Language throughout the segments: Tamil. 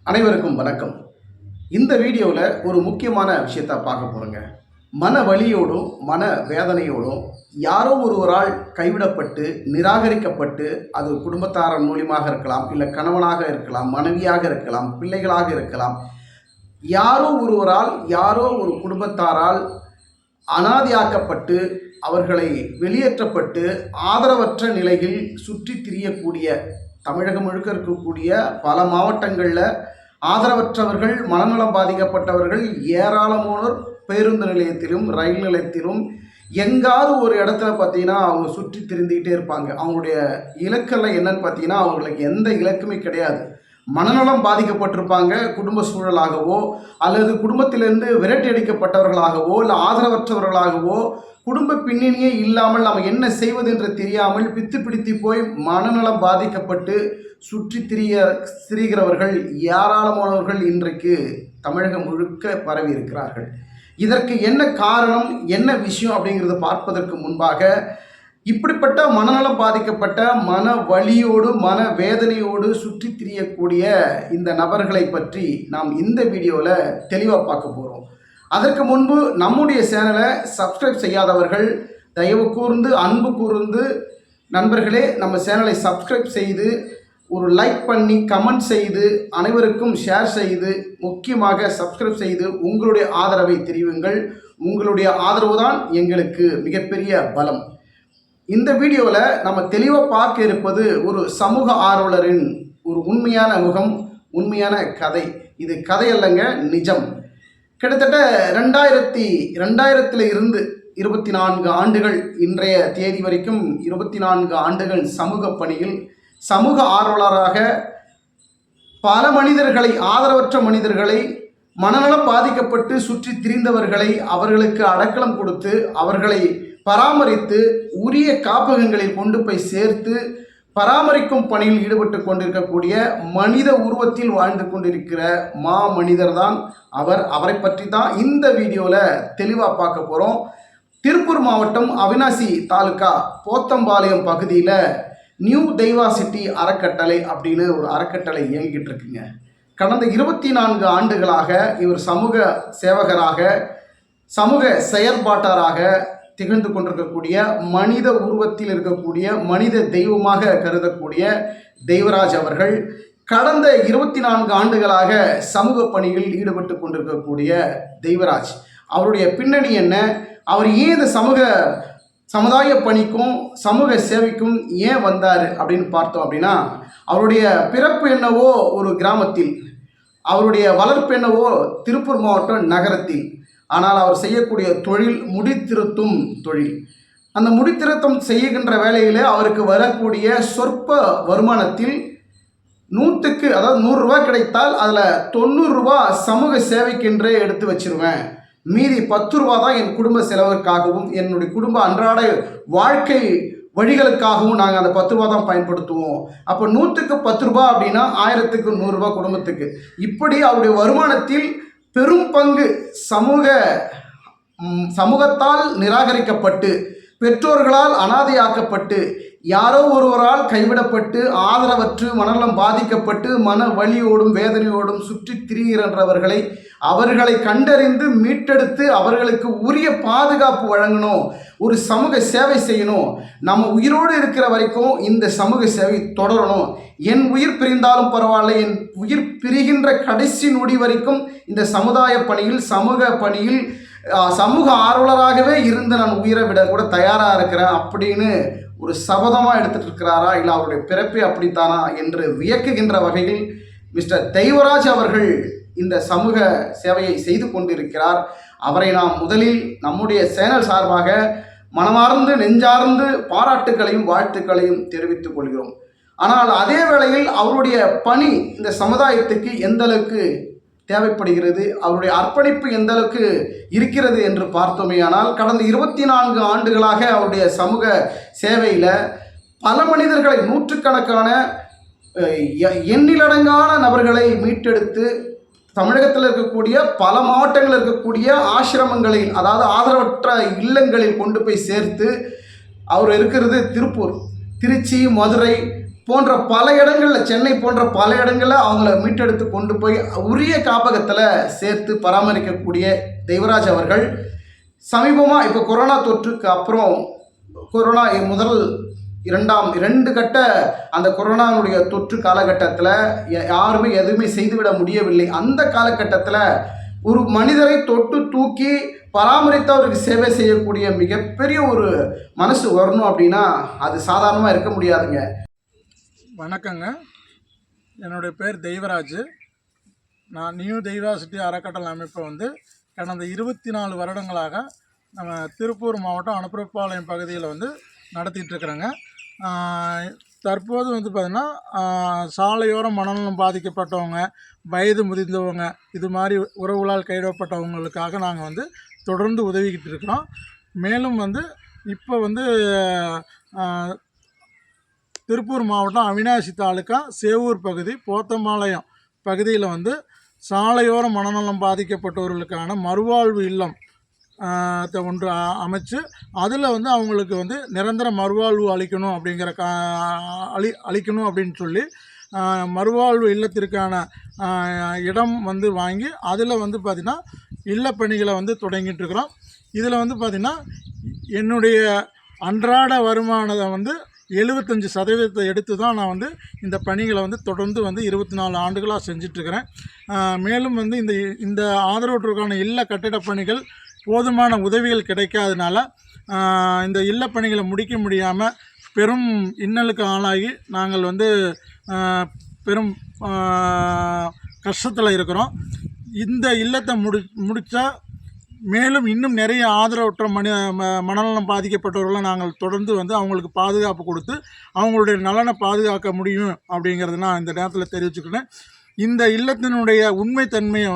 அனைவருக்கும் வணக்கம். இந்த வீடியோவில் ஒரு முக்கியமான விஷயத்தை பார்க்க போகிறோங்க. மன வலியோடும் மன வேதனையோடும் யாரோ ஒருவரால் கைவிடப்பட்டு நிராகரிக்கப்பட்டு, அது குடும்பத்தாரன் மூலியமாக இருக்கலாம், இல்லை கணவனாக இருக்கலாம், மனைவியாக இருக்கலாம், பிள்ளைகளாக இருக்கலாம், யாரோ ஒருவரால் யாரோ ஒரு குடும்பத்தாரால் அனாதையாக்கப்பட்டு அவர்களை வெளியேற்றப்பட்டு ஆதரவற்ற நிலையில் சுற்றி திரியக்கூடிய, தமிழகம் முழுக்க இருக்கக்கூடிய பல மாவட்டங்களில் ஆதரவற்றவர்கள், மனநலம் பாதிக்கப்பட்டவர்கள் ஏராளமானோர் பேருந்து நிலையத்திலும் ரயில் நிலையத்திலும் எங்காவது ஒரு இடத்துல பார்த்தீங்கன்னா அவங்க சுற்றி திரிந்துக்கிட்டே இருப்பாங்க. அவங்களுடைய இலக்கெல்லாம் என்னன்னு பார்த்தீங்கன்னா அவங்களுக்கு எந்த இலக்குமே கிடையாது. மனநலம் பாதிக்கப்பட்டிருப்பாங்க, குடும்ப சூழலாகவோ அல்லது குடும்பத்திலிருந்து விரட்டி அடிக்கப்பட்டவர்களாகவோ இல்லை ஆதரவற்றவர்களாகவோ, குடும்ப பின்னணியே இல்லாமல் நம்ம என்ன செய்வது என்று தெரியாமல் பித்து பிடித்து போய் மனநலம் பாதிக்கப்பட்டு சுற்றி திரிகிறவர்கள் ஏராளமானவர்கள் இன்றைக்கு தமிழகம் முழுக்க பரவி இருக்கிறார்கள். இதற்கு என்ன காரணம், என்ன விஷயம் அப்படிங்கிறத பார்ப்பதற்கு முன்பாக, இப்படிப்பட்ட மனநலம் பாதிக்கப்பட்ட மன வலியோடு மன வேதனையோடு சுற்றி திரியக்கூடிய இந்த நபர்களை பற்றி நாம் இந்த வீடியோவில் தெளிவாக பார்க்க போகிறோம். அதற்கு முன்பு நம்முடைய சேனலை சப்ஸ்கிரைப் செய்யாதவர்கள் தயவு கூர்ந்து அன்பு கூர்ந்து நண்பர்களே நம்ம சேனலை சப்ஸ்கிரைப் செய்து ஒரு லைக் பண்ணி கமெண்ட் செய்து அனைவருக்கும் ஷேர் செய்து முக்கியமாக சப்ஸ்கிரைப் செய்து உங்களுடைய ஆதரவை தெரிவிங்கள். உங்களுடைய ஆதரவு தான் எங்களுக்கு மிகப்பெரிய பலம். இந்த வீடியோவில் நம்ம தெளிவாக பார்க்க இருப்பது ஒரு சமூக ஆர்வலரின் ஒரு உண்மையான முகம், உண்மையான கதை. இது கதை அல்லங்க, நிஜம். கிட்டத்தட்ட 2000 இருந்து 24 ஆண்டுகள், இன்றைய தேதி வரைக்கும் 24 ஆண்டுகள் சமூக பணியில் சமூக ஆர்வலராக பல மனிதர்களை, ஆதரவற்ற மனிதர்களை, மனநலம் பாதிக்கப்பட்டு சுற்றி திரிந்தவர்களை அவர்களுக்கு அடைக்கலம் கொடுத்து அவர்களை பராமரித்து உரிய காப்பகங்களில் கொண்டு போய் சேர்த்து பராமரிக்கும் பணியில் ஈடுபட்டு கொண்டிருக்கக்கூடிய மனித உருவத்தில் வாழ்ந்து கொண்டிருக்கிற மனிதர் தான் அவர். அவரை பற்றி தான் இந்த வீடியோவில் தெளிவாக பார்க்க போகிறோம். திருப்பூர் மாவட்டம் அவினாசி தாலுகா போத்தம்பாளையம் பகுதியில் நியூ தெய்வாசிட்டி அறக்கட்டளை அப்படின்னு ஒரு அறக்கட்டளை இயங்கிட்டு இருக்குங்க. கடந்த 24 ஆண்டுகளாக இவர் சமூக சேவகராக, சமூக செயற்பாட்டாளராக திகழ்ந்து கொண்டிருக்கக்கூடிய, மனித உருவத்தில் இருக்கக்கூடிய, மனித தெய்வமாக கருதக்கூடிய தெய்வராஜ் அவர்கள் கடந்த 24 ஆண்டுகளாக சமூக பணியில் ஈடுபட்டு கொண்டிருக்கக்கூடிய தெய்வராஜ் அவருடைய பின்னணி என்ன, அவர் ஏன் இந்த சமுதாய பணிக்கும் சமூக சேவைக்கும் ஏன் வந்தார் அப்படின்னு பார்த்தோம் அப்படின்னா, அவருடைய பிறப்பு என்னவோ ஒரு கிராமத்தில், அவருடைய வளர்ப்பு என்னவோ திருப்பூர் மாவட்டம் நகரத்தில். ஆனால் அவர் செய்யக்கூடிய தொழில் முடித்திருத்தும் தொழில். அந்த முடித்திருத்தம் செய்கின்ற வேலையில் அவருக்கு வரக்கூடிய சொற்ப வருமானத்தில் 100 ரூபா கிடைத்தால் அதில் 90 ரூபா சமூக சேவைக்கென்றே எடுத்து வச்சிருவேன், மீதி 10 ரூபா தான் என் குடும்ப செலவிற்காகவும் என்னுடைய குடும்ப அன்றாட வாழ்க்கை வழிகளுக்காகவும் நாங்கள் அந்த 10 ரூபா தான் பயன்படுத்துவோம். அப்போ 100க்கு 10 ரூபா அப்படின்னா 1000க்கு 100 ரூபா குடும்பத்துக்கு. இப்படி அவருடைய வருமானத்தில் பெரும் பங்கு சமூகத்தால் நிராகரிக்கப்பட்டு, பெற்றோர்களால் அனாதையாக்கப்பட்டு, யாரோ ஒருவரால் கைவிடப்பட்டு, ஆதரவற்று மனநலம் பாதிக்கப்பட்டு மன வலியோடும் வேதனையோடும் சுற்றி திரிகிறவர்களை அவர்களை கண்டறிந்து மீட்டெடுத்து அவர்களுக்கு உரிய பாதுகாப்பு வழங்கணும், ஒரு சமூக சேவை செய்யணும். நம்ம உயிரோடு இருக்கிற வரைக்கும் இந்த சமூக சேவை தொடரணும். என் உயிர் பிரிந்தாலும் பரவாயில்ல, என் உயிர் பிரிகின்ற கடைசி நொடி வரைக்கும் இந்த சமுதாய பணியில், சமூக பணியில், சமூக ஆர்வலராகவே இருந்து நான் உயிரை விட கூட தயாராக இருக்கிறேன் அப்படின்னு ஒரு சபதமாக எடுத்துகிட்டு இருக்கிறாரா, இல்லை அவருடைய பிறப்பே அப்படித்தானா என்று வியக்குகின்ற வகையில் மிஸ்டர் தெய்வராஜ் அவர்கள் இந்த சமூக சேவையை செய்து கொண்டிருக்கிறார். அவரை நாம் முதலில் நம்முடைய சேனல் சார்பாக மனமார்ந்து நெஞ்சார்ந்து பாராட்டுகளையும் வாழ்த்துக்களையும் தெரிவித்துக் கொள்கிறோம். ஆனால் அதே வேளையில் அவருடைய பணி இந்த சமுதாயத்துக்கு எந்த அளவுக்கு தேவைப்படுகிறது, அவருடைய அர்ப்பணிப்பு எந்த அளவுக்கு இருக்கிறது என்று பார்த்தோமேயானால், கடந்த 24 ஆண்டுகளாக அவருடைய சமூக சேவையில் பல மனிதர்களை, நூற்றுக்கணக்கான எண்ணிலடங்கான நபர்களை மீட்டெடுத்து தமிழகத்தில் இருக்கக்கூடிய பல மாவட்டங்களில் இருக்கக்கூடிய ஆசிரமங்களில், அதாவது ஆதரவற்ற இல்லங்களில் கொண்டு போய் சேர்த்து, அவர் இருக்கிறது திருப்பூர், திருச்சி, மதுரை, போன்ற பல இடங்களில், சென்னை போன்ற பல இடங்களில் அவங்கள மீட்டெடுத்து கொண்டு போய் உரிய காப்பகத்தில் சேர்த்து பராமரிக்கக்கூடிய தெய்வராஜ் அவர்கள் சமீபமாக இப்போ கொரோனா தொற்றுக்கு அப்புறம், கொரோனா முதல் இரண்டு கட்ட அந்த கொரோனாவுடைய தொற்று காலகட்டத்தில் யாருமே எதுவுமே செய்துவிட முடியவில்லை. அந்த காலகட்டத்தில் ஒரு மனிதரை தொட்டு தூக்கி பராமரித்து அவருக்கு சேவை செய்யக்கூடிய மிகப்பெரிய ஒரு மனசு வரணும் அப்படின்னா அது சாதாரணமாக இருக்க முடியாதுங்க. வணக்கங்க, என்னுடைய பேர் தெய்வராஜ். நான் நியூ தெய்வாசிட்டி அறக்கட்டளை அமைப்பை கடந்த 24 வருடங்களாக நம்ம திருப்பூர் மாவட்டம் அனுப்புரப்பாளையம் பகுதியில் நடத்திட்டுருக்குறேங்க. தற்போது பார்த்திங்கன்னா சாலையோரம் மனநலம் பாதிக்கப்பட்டவங்க, வயது முதிர்ந்தவங்க, இது மாதிரி உறவுகளால் கைவிடப்பட்டவங்களுக்காக நாங்கள் தொடர்ந்து உதவிக்கிட்டு இருக்கிறோம். மேலும் இப்போ திருப்பூர் மாவட்டம் அவினாசி தாலுக்கா சேவூர் பகுதி போத்தம்பாளையம் பகுதியில் சாலையோர மனநலம் பாதிக்கப்பட்டவர்களுக்கான மறுவாழ்வு இல்லம் ஒன்று அமைச்சு அதில் அவங்களுக்கு நிரந்தர மறுவாழ்வு அளிக்கணும் அப்படின்னு சொல்லி மறுவாழ்வு இல்லத்திற்கான இடம் வாங்கி அதில் பார்த்திங்கன்னா இல்ல பணிகளை தொடங்கிட்டு இருக்கிறோம். இதில் பார்த்திங்கன்னா என்னுடைய அன்றாட வருமானத்தை 75% எடுத்து தான் நான் இந்த பணிகளை தொடர்ந்து 24 ஆண்டுகளாக செஞ்சிட்ருக்கிறேன். மேலும் இந்த ஆதரவற்றோருக்கான இல்ல கட்டிடப் பணிகள் போதுமான உதவிகள் கிடைக்காதனால இந்த இல்ல பணிகளை முடிக்க முடியாமல் பெரும் இன்னலுக்கு ஆளாகி நாங்கள் பெரும் கஷ்டத்தில் இருக்கிறோம். இந்த இல்லத்தை முடித்தா மேலும் இன்னும் நிறைய ஆதரவற்ற மனநலம் பாதிக்கப்பட்டவர்களை நாங்கள் தொடர்ந்து அவங்களுக்கு பாதுகாப்பு கொடுத்து அவங்களுடைய நலனை பாதுகாக்க முடியும் அப்படிங்கிறது நான் இந்த நேரத்தில் தெரிவிச்சுக்கிறேன். இந்த இல்லத்தினுடைய உண்மைத்தன்மையை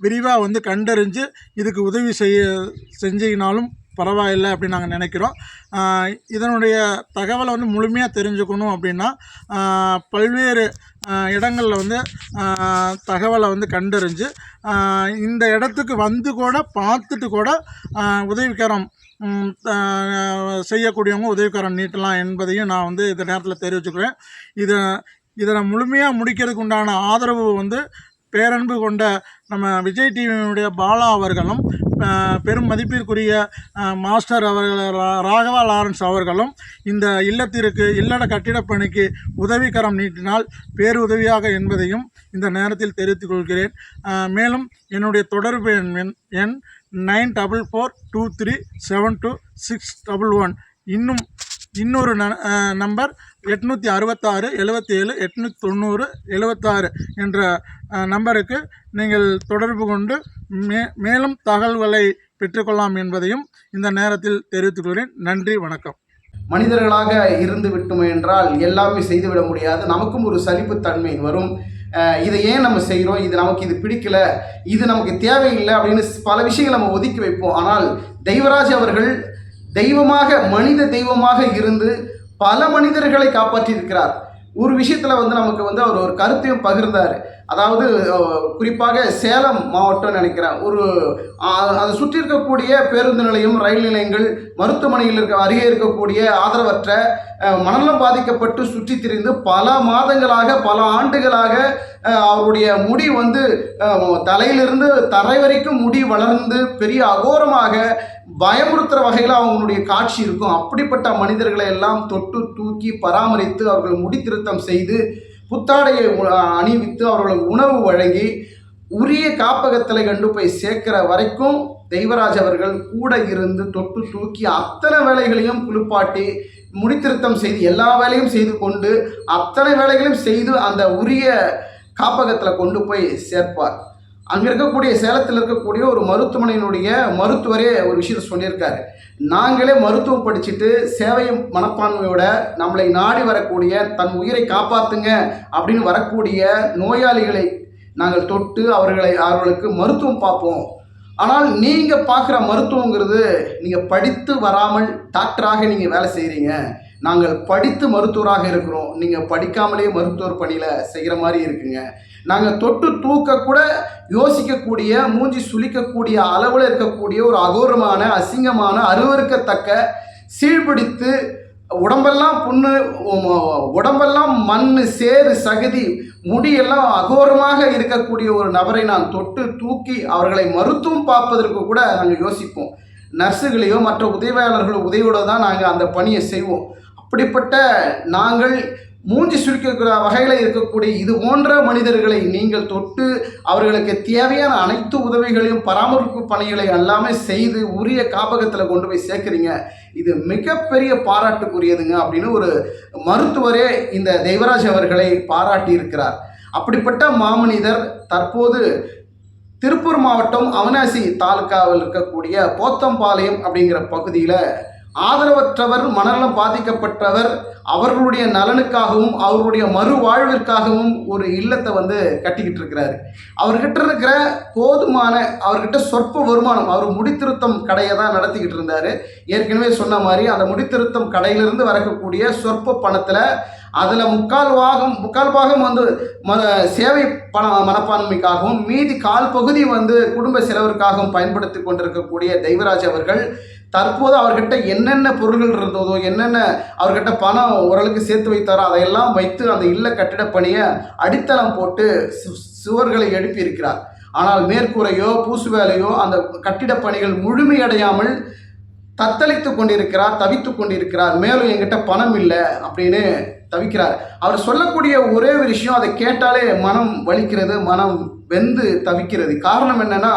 விரிவாக கண்டறிஞ்சு இதுக்கு உதவி செஞ்சினாலும் பரவாயில்லை அப்படின்னு நாங்கள் நினைக்கிறோம். இதனுடைய தகவலை முழுமையாக தெரிஞ்சுக்கணும் அப்படின்னா பல்வேறு இடங்களில் தகவலை கண்டறிஞ்சு இந்த இடத்துக்கு கூட பார்த்துட்டு கூட உதவிக்கரம் செய்யக்கூடியவங்க உதவிக்கரம் நீட்டலாம் என்பதையும் நான் இந்த நேரத்தில் தெரிவிச்சுக்கிறேன். இதை முழுமையாக முடிக்கிறதுக்கு உண்டான ஆதரவு பேரன்பு கொண்ட நம்ம விஜய் டிவியினுடைய பாலா அவர்களும் பெரும் மதிப்பிற்குரிய மாஸ்டர் அவர்கள் ராகவா லாரன்ஸ் அவர்களும் இந்த இல்லத்திற்கு இல்லட கட்டிடப் பணிக்கு உதவிக்கரம் நீட்டினால் பேருதவியாக என்பதையும் இந்த நேரத்தில் தெரிவித்துக் கொள்கிறேன். மேலும் என்னுடைய தொடர்பு எண் 9442372611. இன்னொரு நம்பர் 866 77 890 76 என்ற நம்பருக்கு நீங்கள் தொடர்பு கொண்டு மேலும் தகவல்களை பெற்றுக்கொள்ளலாம் என்பதையும் இந்த நேரத்தில் தெரிவித்துக்கொள்கிறேன். நன்றி, வணக்கம். மனிதர்களாக இருந்து விட்டோம் என்றால் எல்லாமே செய்துவிட முடியாது. நமக்கும் ஒரு சலிப்புத்தன்மை வரும். இதை ஏன் நம்ம செய்கிறோம், இது பிடிக்கல, இது நமக்கு தேவையில்லை அப்படின்னு பல விஷயங்கள் நம்ம ஒதுக்கி வைப்போம். ஆனால் தெய்வராஜ் அவர்கள் தெய்வமாக, மனித தெய்வமாக இருந்து பல மனிதர்களை காப்பாற்றியிருக்கிறார். ஒரு விஷயத்தில் நமக்கு அவர் ஒரு கருத்தையும் பகிர்ந்தார். அதாவது குறிப்பாக சேலம் மாவட்டம் நினைக்கிறேன், அதை சுற்றி இருக்கக்கூடிய பேருந்து நிலையம், ரயில் நிலையங்கள், மருத்துவமனைகள் அருகே இருக்கக்கூடிய ஆதரவற்ற மனநலம் பாதிக்கப்பட்டு சுற்றி திரிந்து பல மாதங்களாக, பல ஆண்டுகளாக அவருடைய முடி தலையிலிருந்து தரை வரைக்கும் முடி வளர்ந்து பெரிய அகோரமாக பயமுறுத்துகிற வகையில் அவங்களுடைய காட்சி இருக்கும். அப்படிப்பட்ட மனிதர்களை எல்லாம் தொட்டு தூக்கி பராமரித்து அவர்கள் முடி திருத்தம் செய்து புத்தாடையை அணிவித்து அவர்களுக்கு உணவு வழங்கி உரிய காப்பகத்தில் கொண்டு போய் சேர்க்கிற வரைக்கும் தெய்வராஜ் அவர்கள் கூட இருந்து தொட்டு தூக்கி அத்தனை வேலைகளையும் குளிப்பாட்டி முடித்திருத்தம் செய்து எல்லா வேலையும் செய்து கொண்டு அத்தனை வேலைகளையும் செய்து அந்த உரிய காப்பகத்தில் கொண்டு போய் சேர்ப்பார். அங்கே இருக்கக்கூடிய சேலத்தில் இருக்கக்கூடிய ஒரு மருத்துவமனையினுடைய மருத்துவரே ஒரு விஷயத்தை சொல்லியிருக்காரு. நாங்களே மருத்துவம் படிச்சுட்டு சேவை மனப்பான்மையோட நம்மளை நாடி வரக்கூடிய, தன் உயிரை காப்பாற்றுங்க அப்படின்னு வரக்கூடிய நோயாளிகளை நாங்கள் தொட்டு அவர்களுக்கு மருத்துவம் பார்ப்போம். ஆனால் நீங்கள் பார்க்குற மருத்துவங்கிறது நீங்கள் படித்து வராமல் டாக்டராக நீங்கள் வேலை செய்கிறீங்க. நாங்கள் படித்து மருத்துவராக இருக்கிறோம், நீங்கள் படிக்காமலே மருத்துவர் பணியில் செய்கிற மாதிரி இருக்குங்க. நாங்கள் தொட்டு தூக்க கூட யோசிக்கக்கூடிய, மூஞ்சி சுளிக்கக்கூடிய அளவில் இருக்கக்கூடிய ஒரு அகோரமான, அசிங்கமான, அருவருக்கத்தக்க, சீழ்பிடித்து உடம்பெல்லாம் புண்ணு, உடம்பெல்லாம் மண், சேறு, சகதி, முடியெல்லாம் அகோரமாக இருக்கக்கூடிய ஒரு நபரை நான் தொட்டு தூக்கி அவர்களை மருத்துவம் பார்ப்பதற்கு கூட நாங்கள் யோசிப்போம். நர்ஸுகளையோ மற்ற உதவியாளர்களோ உதவியோடு தான் நாங்கள் அந்த பணியை செய்வோம். அப்படிப்பட்ட நாங்கள் மூஞ்சி சுருக்கிற வகையில் இருக்கக்கூடிய இது போன்ற மனிதர்களை நீங்கள் தொட்டு அவர்களுக்கு தேவையான அனைத்து உதவிகளையும் பராமரிப்பு பணிகளை எல்லாமே செய்து உரிய காப்பகத்தில் கொண்டு போய் சேர்க்குறீங்க. இது மிகப்பெரிய பாராட்டுக்குரியதுங்க அப்படின்னு ஒரு மருத்துவரே இந்த தெய்வராஜ் அவர்களை பாராட்டி இருக்கிறார். அப்படிப்பட்ட மாமனிதர் தற்போது திருப்பூர் மாவட்டம் அவனாசி தாலுக்காவில் இருக்கக்கூடிய போத்தம்பாளையம் அப்படிங்கிற பகுதியில் ஆதரவற்றவர், மனநலம் பாதிக்கப்பட்டவர், அவர்களுடைய நலனுக்காகவும் அவர்களுடைய மறுவாழ்விற்காகவும் ஒரு இல்லத்தை கட்டிக்கிட்டு இருக்கிறாரு. அவர்கிட்ட இருக்கிற போதுமான, அவர்கிட்ட சொற்ப வருமானம், அவர் முடித்திருத்தம் கடையை தான் நடத்திக்கிட்டு இருந்தார். ஏற்கனவே சொன்ன மாதிரி அந்த முடித்திருத்தம் கடையிலிருந்து வரக்கூடிய சொற்ப பணத்தில் அதில் முக்கால் பாகம் சேவை மனப்பான்மைக்காகவும் மீதி கால் பகுதி குடும்ப செலவிற்காகவும் பயன்படுத்தி கொண்டிருக்கக்கூடிய தெய்வராஜ் அவர்கள் தற்போது அவர்கிட்ட என்னென்ன பொருள்கள் இருந்ததோ, என்னென்ன அவர்கிட்ட பணம் ஓரளவுக்கு சேர்த்து வைத்தாரோ அதையெல்லாம் வைத்து அந்த இல்ல கட்டிட பணியை அடித்தளம் போட்டு சுவர்களை எழுப்பியிருக்கிறார். ஆனால் மேற்கூரையோ பூசு வேலையோ அந்த கட்டிட பணிகள் முழுமையடையாமல் தத்தளித்து கொண்டிருக்கிறார், தவித்து கொண்டிருக்கிறார். மேலும் என்கிட்ட பணம் இல்லை அப்படின்னு தவிக்கிறார். அவர் சொல்லக்கூடிய ஒரே ஒரு விஷயம், அதை கேட்டாலே மனம் வலிக்கிறது, மனம் வெந்து தவிக்கிறது. காரணம் என்னன்னா,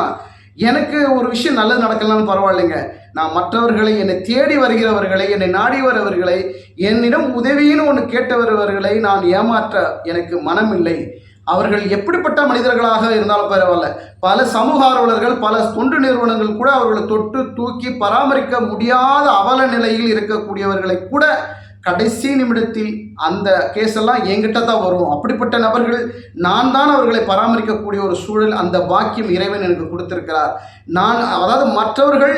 எனக்கு ஒரு விஷயம் நல்லது நடக்கலாம்னு பரவாயில்லைங்க, நான் மற்றவர்களை, என்னை தேடி வருகிறவர்களை, என்னை நாடி வரவர்களை, என்னிடம் உதவின்னு ஒன்று கேட்டவர்களை நான் ஏமாற்ற எனக்கு மனம் இல்லை. அவர்கள் எப்படிப்பட்ட மனிதர்களாக இருந்தாலும் பரவாயில்ல, பல சமூக ஆர்வலர்கள், பல தொண்டு நிறுவனங்கள் கூட அவர்களை தொட்டு தூக்கி பராமரிக்க முடியாத அவல நிலையில் இருக்கக்கூடியவர்களை கூட கடைசி நிமிடத்தில் அந்த கேஸெல்லாம் என்கிட்ட தான் வரும். அப்படிப்பட்ட நபர்கள் நான் தான் அவர்களை பராமரிக்கக்கூடிய ஒரு சூழல், அந்த பாக்கியம் இறைவன் எனக்கு கொடுத்திருக்கிறார். அதாவது மற்றவர்கள்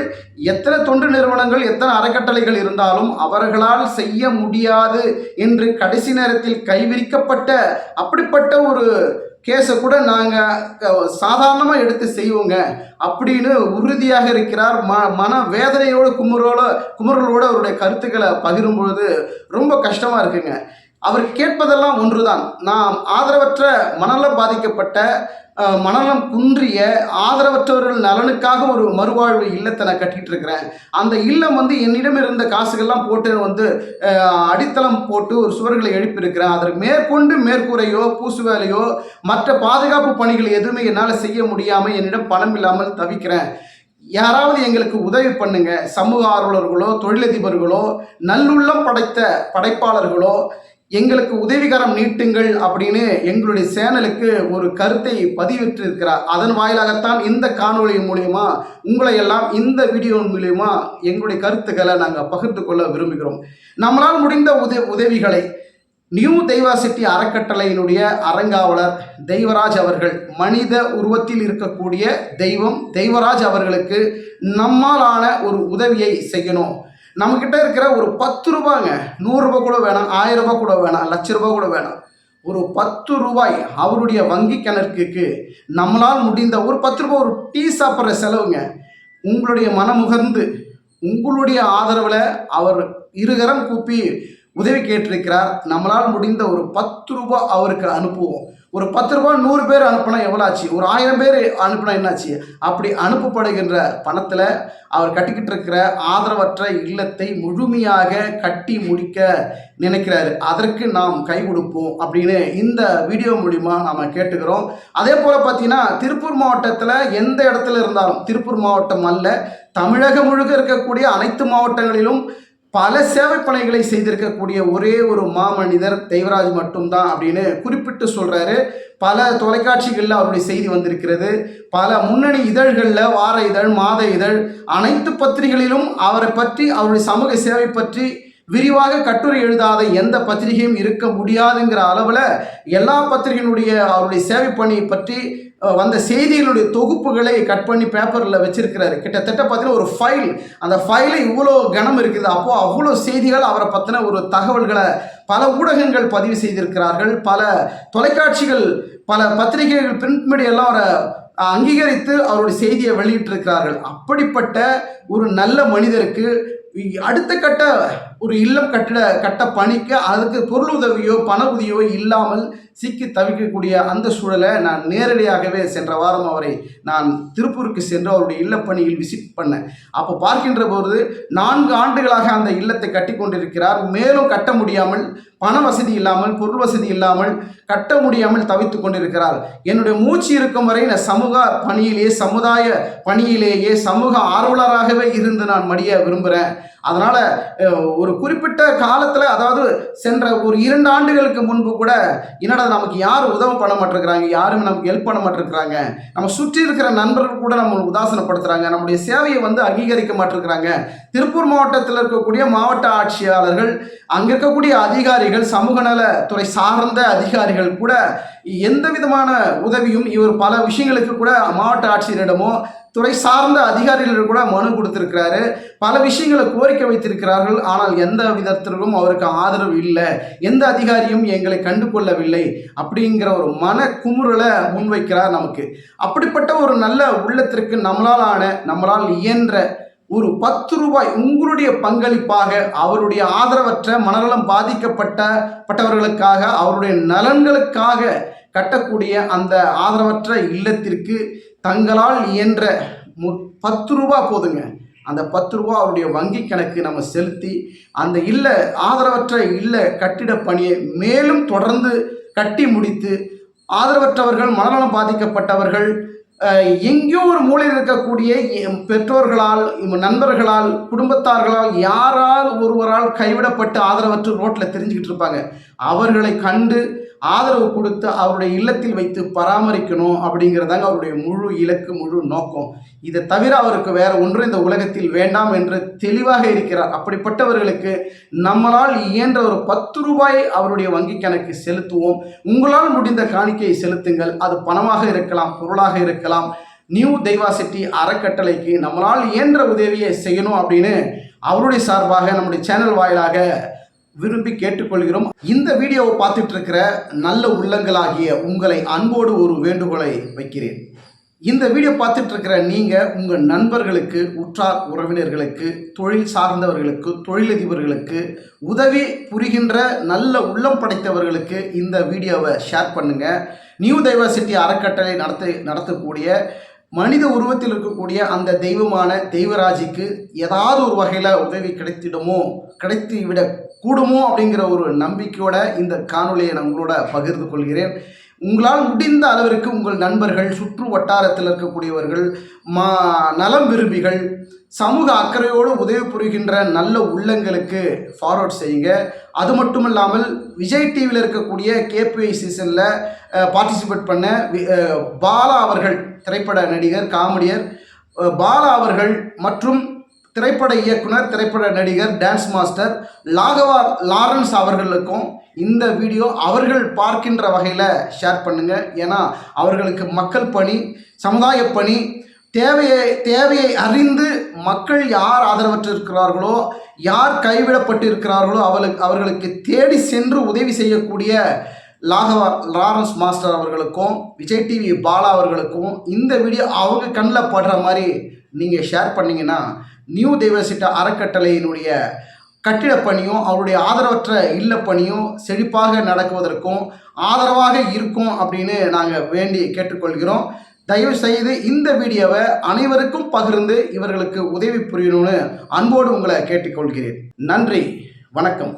எத்தனை தொண்டு நிறுவனங்கள், எத்தனை அறக்கட்டளைகள் இருந்தாலும் அவர்களால் செய்ய முடியாது என்று கடைசி நேரத்தில் கைவிரிக்கப்பட்ட அப்படிப்பட்ட ஒரு கேஸை கூட நாங்கள் சாதாரணமாக எடுத்து செய்வோங்க அப்படின்னு உறுதியாக இருக்கிறார். மன வேதனையோடு குமுறலோடு அவருடைய கருத்துக்களை பகிரும் பொழுது ரொம்ப கஷ்டமாக இருக்குங்க. அவர் கேட்பதெல்லாம் ஒன்றுதான், நாம் ஆதரவற்ற, மனநலம் பாதிக்கப்பட்ட, மனநலம் குன்றிய ஆதரவற்றவர்கள் நலனுக்காக ஒரு மறுவாழ்வு இல்லத்தை நான் கட்டிகிட்டு இருக்கிறேன். அந்த இல்லம் என்னிடம் இருந்த காசுகள்லாம் போட்டு அடித்தளம் போட்டு ஒரு சுவர்களை எழுப்பியிருக்கிறேன். அதற்கு மேற்கொண்டு மேற்கூரையோ பூசு வேலையோ மற்ற பாதுகாப்பு பணிகள் எதுவுமே என்னால் செய்ய முடியாமல் என்னிடம் பணம் இல்லாமல் தவிக்கிறேன். யாராவது எங்களுக்கு உதவி பண்ணுங்க, சமூக ஆர்வலர்களோ தொழிலதிபர்களோ நல்லுள்ளம் படைத்த படைப்பாளர்களோ எங்களுக்கு உதவிகரம் நீட்டுங்கள் அப்படின்னு எங்களுடைய சேனலுக்கு ஒரு கருத்தை பதிவிட்டிருக்கிறார். அதன் வாயிலாகத்தான் இந்த காணொளி மூலியமா உங்களை எல்லாம் இந்த வீடியோ மூலியமா எங்களுடைய கருத்துக்களை நாங்கள் பகிர்ந்து கொள்ள விரும்புகிறோம். நம்மளால் முடிந்த உதவிகளை நியூ தெய்வாசிட்டி அறக்கட்டளையினுடைய அரங்காவலர் தெய்வராஜ் அவர்கள், மனித உருவத்தில் இருக்கக்கூடிய தெய்வம் தெய்வராஜ் அவர்களுக்கு நம்மாலான ஒரு உதவியை செய்யணும். நம்மக்கிட்ட இருக்கிற ஒரு 10 ரூபாங்க, 100 ரூபா கூட வேணாம், 1000 ரூபா கூட வேணாம், லட்ச ரூபா கூட வேணாம், ஒரு 10 ரூபாய் அவருடைய வங்கி கணக்குக்கு நம்மளால் முடிந்த ஒரு 10 ரூபாய், ஒரு டீ சாப்பிட்ற செலவுங்க. உங்களுடைய மனமுகர்ந்து உங்களுடைய ஆதரவில் அவர் இருகரம் கூப்பி உதவி கேட்டிருக்கிறார். நம்மளால் முடிந்த ஒரு 10 ரூபாய் அவருக்கு அனுப்புவோம். ஒரு 10 ரூபாய் 100 பேர் அனுப்புனா எவ்வளோ ஆச்சு, ஒரு 1000 பேர் அனுப்புனா என்னாச்சு? அப்படி அனுப்பப்படுகின்ற பணத்தில் அவர் கட்டிக்கிட்டு இருக்கிற ஆதரவற்ற இல்லத்தை முழுமையாக கட்டி முடிக்க நினைக்கிறாரு. அதற்கு நாம் கை கொடுப்போம் அப்படின்னு இந்த வீடியோ மூலிமா நாம் கேட்டுக்கிறோம். அதே போல் பார்த்தீங்கன்னா, திருப்பூர் மாவட்டத்தில் எந்த இடத்துல இருந்தாலும், திருப்பூர் மாவட்டம் அல்ல, தமிழகம் முழுக்க இருக்கக்கூடிய அனைத்து மாவட்டங்களிலும் பல சேவை பணிகளை செய்திருக்கக்கூடிய ஒரே ஒரு மாமனிதர் தெய்வராஜ் மட்டும்தான் அப்படின்னு குறிப்பிட்டு சொல்கிறாரு. பல தொலைக்காட்சிகளில் அவருடைய செய்தி வந்திருக்கிறது. பல முன்னணி இதழ்களில், வார இதழ், மாத இதழ், அனைத்து பத்திரிகைகளிலும் அவரை பற்றி, அவருடைய சமூக சேவை பற்றி விரிவாக கட்டுரை எழுதாத எந்த பத்திரிகையும் இருக்க முடியாதுங்கிற அளவில் எல்லா பத்திரிகையினுடைய அவருடைய சேவை பணி பற்றி வந்த செய்திகளுடைய தொகுப்புகளை கட் பண்ணி பேப்பரில் வச்சிருக்கிறாரு. கிட்டத்தட்ட பார்த்தீங்கன்னா ஒரு ஃபைல், அந்த ஃபைலில் இவ்வளோ கனம் இருக்குது. அப்போது அவ்வளோ செய்திகள், அவரை பற்றின ஒரு தகவல்களை பல ஊடகங்கள் பதிவு செய்திருக்கிறார்கள். பல தொலைக்காட்சிகள், பல பத்திரிகைகள், பிரிண்ட் மீடியெல்லாம் அவரை அங்கீகரித்து அவருடைய செய்தியை வெளியிட்டிருக்கிறார்கள். அப்படிப்பட்ட ஒரு நல்ல மனிதருக்கு அடுத்த கட்ட ஒரு இல்லம் கட்ட பணிக்கு அதுக்கு பொருள் உதவியோ பண உதவியோ இல்லாமல் சிக்கி தவிக்கக்கூடிய அந்த சூழலை நான் நேரடியாகவே சென்ற வாரம் அவரை நான் திருப்பூருக்கு சென்று அவருடைய இல்லப்பணியில் விசிட் பண்ணேன். அப்போ பார்க்கின்ற போது 4 ஆண்டுகளாக அந்த இல்லத்தை கட்டி கொண்டிருக்கிறார். மேலும் கட்ட முடியாமல், பண வசதி இல்லாமல், பொருள் வசதி இல்லாமல், கட்ட முடியாமல் தவித்து கொண்டிருக்கிறார். என்னுடைய மூச்சு இருக்கும் வரை நான் சமூக பணியிலேயே, சமுதாய பணியிலேயே, சமூக ஆர்வலராகவே இருந்து நான் மடிய விரும்புகிறேன். அதனால் ஒரு குறிப்பிட்ட காலத்தில், அதாவது சென்ற ஒரு 2 ஆண்டுகளுக்கு முன்பு கூட, என்னடா நமக்கு யாரும் உதவ பண்ண மாட்டேங்கிறாங்க, யாருமே நமக்கு ஹெல்ப் பண்ண மாட்டேங்கிறாங்க, நம்ம சுற்றி இருக்கிற நண்பர்கள் கூட நம்ம உதாசனப்படுத்துகிறாங்க, நம்முடைய சேவையை அங்கீகரிக்க மாட்டேங்கிறாங்க. திருப்பூர் மாவட்டத்தில் இருக்கக்கூடிய மாவட்ட ஆட்சியாளர்கள், அங்கே இருக்கக்கூடிய அதிகாரிகள், சமூக நலத்துறை சார்ந்த அதிகாரிகள் கூட எந்த விதமான உதவியும், இவர் பல விஷயங்களுக்கு கூட மாவட்ட ஆட்சியரிடமோ துறை சார்ந்த அதிகாரிகள் கூட மனு கொடுத்திருக்கிறாரு, பல விஷயங்களை கோரிக்கை வைத்திருக்கிறார்கள். ஆனால் எந்த விதத்திலும் அவருக்கு ஆதரவு இல்லை, எந்த அதிகாரியும் எங்களை கண்டு கொள்ளவில்லை அப்படிங்கிற ஒரு மன குமுறலை முன்வைக்கிறார் நமக்கு. அப்படிப்பட்ட ஒரு நல்ல உள்ளத்திற்கு நம்மளால் இயன்ற ஒரு 10 ரூபாய் உங்களுடைய பங்களிப்பாக அவருடைய ஆதரவற்ற மனநலம் பாதிக்கப்பட்டவர்களுக்காக, அவருடைய நலன்களுக்காக கட்டக்கூடிய அந்த ஆதரவற்ற இல்லத்திற்கு தங்களால் இயன்ற 10 ரூபா போதுங்க. அந்த 10 ரூபா அவருடைய வங்கி கணக்கு நம்ம செலுத்தி அந்த ஆதரவற்ற கட்டிட பணியை மேலும் தொடர்ந்து கட்டி முடித்து, ஆதரவற்றவர்கள், மனநலம் பாதிக்கப்பட்டவர்கள், எங்கேயோ ஒரு மூலையில் இருக்கக்கூடிய பெற்றோர்களால், நண்பர்களால், குடும்பத்தார்களால், யாரால் ஒருவரால் கைவிடப்பட்டு ஆதரவற்று ரோட்டில் தெரிஞ்சுக்கிட்டு இருப்பாங்க. அவர்களை கண்டு ஆதரவு கொடுத்து அவருடைய இல்லத்தில் வைத்து பராமரிக்கணும் அப்படிங்கிறதாங்க அவருடைய முழு இலக்கு, முழு நோக்கம். இதை தவிர அவருக்கு வேற ஒன்றும் இந்த உலகத்தில் வேண்டாம் என்று தெளிவாக இருக்கிறார். அப்படிப்பட்டவர்களுக்கு நம்மளால் இயன்ற ஒரு 10 ரூபாயை அவருடைய வங்கி கணக்கு செலுத்துவோம். உங்களால் முடிந்த காணிக்கையை செலுத்துங்கள். அது பணமாக இருக்கலாம், பொருளாக இருக்கலாம். நியூ டைவர்சிட்டி அறக்கட்டளைக்கு நம்மளால் இயன்ற உதவியை செய்யணும் அப்படின்னு அவருடைய சார்பாக நம்முடைய சேனல் வாயிலாக விரும்பி கேட்டுக்கொள்கிறோம். இந்த வீடியோவை பார்த்துட்டு இருக்கிற நல்ல உள்ளங்களாகிய உங்களை அன்போடு ஒரு வேண்டுகோளை வைக்கிறேன். இந்த வீடியோ பார்த்துட்டு இருக்கிற நீங்கள் உங்கள் நண்பர்களுக்கு, உற்றார் உறவினர்களுக்கு, தொழில் சார்ந்தவர்களுக்கு, தொழிலதிபர்களுக்கு, உதவி புரிகின்ற நல்ல உள்ளம் படைத்தவர்களுக்கு இந்த வீடியோவை ஷேர் பண்ணுங்கள். நியூ டைவர்சிட்டி அறக்கட்டளை நடத்தக்கூடிய மனித உருவத்தில் இருக்கக்கூடிய அந்த தெய்வமான தெய்வராஜிக்கு ஏதாவது ஒரு வகையில் உதவி கிடைத்துவிட கூடுமோ அப்படிங்கிற ஒரு நம்பிக்கையோட இந்த காணொலியை நான் உங்களோட பகிர்ந்து கொள்கிறேன். உங்களால் முடிந்த அளவிற்கு உங்கள் நண்பர்கள், சுற்று வட்டாரத்தில் இருக்கக்கூடியவர்கள், நலம் விரும்பிகள், சமூக அக்கறையோடு உதவி புரிகின்ற நல்ல உள்ளங்களுக்கு ஃபார்வர்ட் செய்யுங்க. அது மட்டும் இல்லாமல் விஜய் டிவியில் இருக்கக்கூடிய கேபிஐ சீசனில் பார்ட்டிசிபேட் பண்ண பாலா அவர்கள், திரைப்பட நடிகர், காமெடியர் பாலா அவர்கள் மற்றும் திரைப்பட இயக்குனர், திரைப்பட நடிகர், டான்ஸ் மாஸ்டர் லாகவா லாரன்ஸ் அவர்களுக்கும் இந்த வீடியோ அவர்கள் பார்க்கின்ற வகையில் ஷேர் பண்ணுங்கள். ஏன்னா அவர்களுக்கு மக்கள் பணி, சமுதாய பணி, தேவையை அறிந்து மக்கள் யார் ஆதரவற்று இருக்கிறார்களோ, யார் கைவிடப்பட்டு இருக்கிறார்களோ அவர்களுக்கு தேடி சென்று உதவி செய்யக்கூடிய லாகவா லாரன்ஸ் மாஸ்டர் அவர்களுக்கும், விஜய் டிவி பாலா அவர்களுக்கும் இந்த வீடியோ அவங்க கண்ணில் படுற மாதிரி நீங்கள் ஷேர் பண்ணிங்கன்னா நியூ டைவர்சிட்டி அறக்கட்டளையினுடைய கட்டிடப் பணியும் அவருடைய ஆதரவற்ற இல்லப்பணியும் செழிப்பாக நடக்குவதற்கும் ஆதரவாக இருக்கும் அப்படின்னு நாங்கள் வேண்டி கேட்டுக்கொள்கிறோம். தயவு செய்து இந்த வீடியோவை அனைவருக்கும் பகிர்ந்து இவர்களுக்கு உதவி புரியணும்னு அன்போடு உங்களை கேட்டுக்கொள்கிறேன். நன்றி, வணக்கம்.